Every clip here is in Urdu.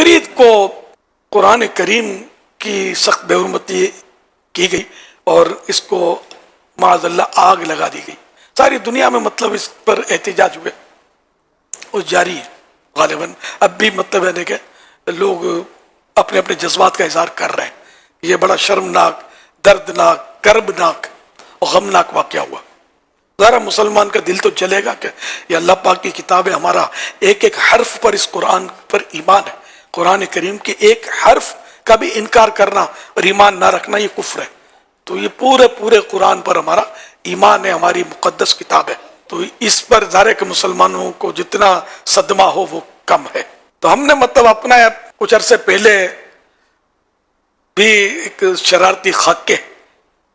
بقرعید کو قرآن کریم کی سخت بے حرمتی کی گئی اور اس کو معاذ اللہ آگ لگا دی گئی. ساری دنیا میں مطلب اس پر احتجاج ہوئے وہ جاری ہے غالباً اب بھی. مطلب ہے کہ لوگ اپنے اپنے جذبات کا اظہار کر رہے ہیں. یہ بڑا شرمناک، دردناک، کربناک اور غمناک واقعہ ہوا. ذرا مسلمان کا دل تو چلے گا کہ یہ اللہ پاک کی کتاب ہے، ہمارا ایک ایک حرف پر اس قرآن پر ایمان ہے. قرآن کریم کے ایک حرف کا بھی انکار کرنا اور ایمان نہ رکھنا یہ کفر ہے. تو یہ پورے قرآن پر ہمارا ایمان ہے، ہماری مقدس کتاب ہے. تو اس پر ظاہر ہے کہ مسلمانوں کو جتنا صدمہ ہو وہ کم ہے. تو ہم نے مطلب اپنا کچھ عرصے پہلے بھی ایک شرارتی خاکے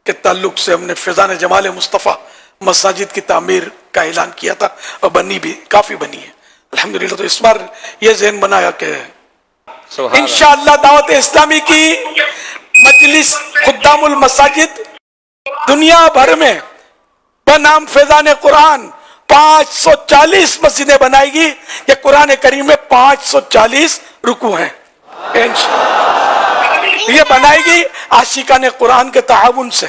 کے تعلق سے ہم نے فیضان جمال مصطفیٰ مساجد کی تعمیر کا اعلان کیا تھا اور بنی بھی کافی بنی ہے الحمدللہ. تو اس بار یہ ذہن بنایا کہ انشاءاللہ دعوت اسلامی کی مجلس خدام المساجد دنیا بھر میں بنام فیضان قرآن 540 مسجدیں بنائے گی. یہ قرآن کریم میں 540 رکوع ہیں یہ بنائے گی عاشقان قرآن کے تعاون سے.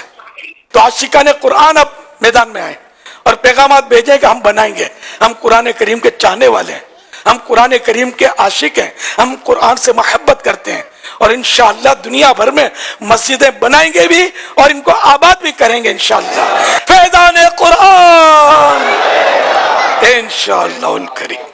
تو عاشقان قرآن اب میدان میں آئے اور پیغامات بھیجیں کہ ہم بنائیں گے. ہم قرآن کریم کے چاہنے والے ہیں، ہم قرآن کریم کے عاشق ہیں، ہم قرآن سے محبت کرتے ہیں اور انشاءاللہ دنیا بھر میں مسجدیں بنائیں گے بھی اور ان کو آباد بھی کریں گے انشاءاللہ. فیضان قرآن انشاءاللہ الکریم.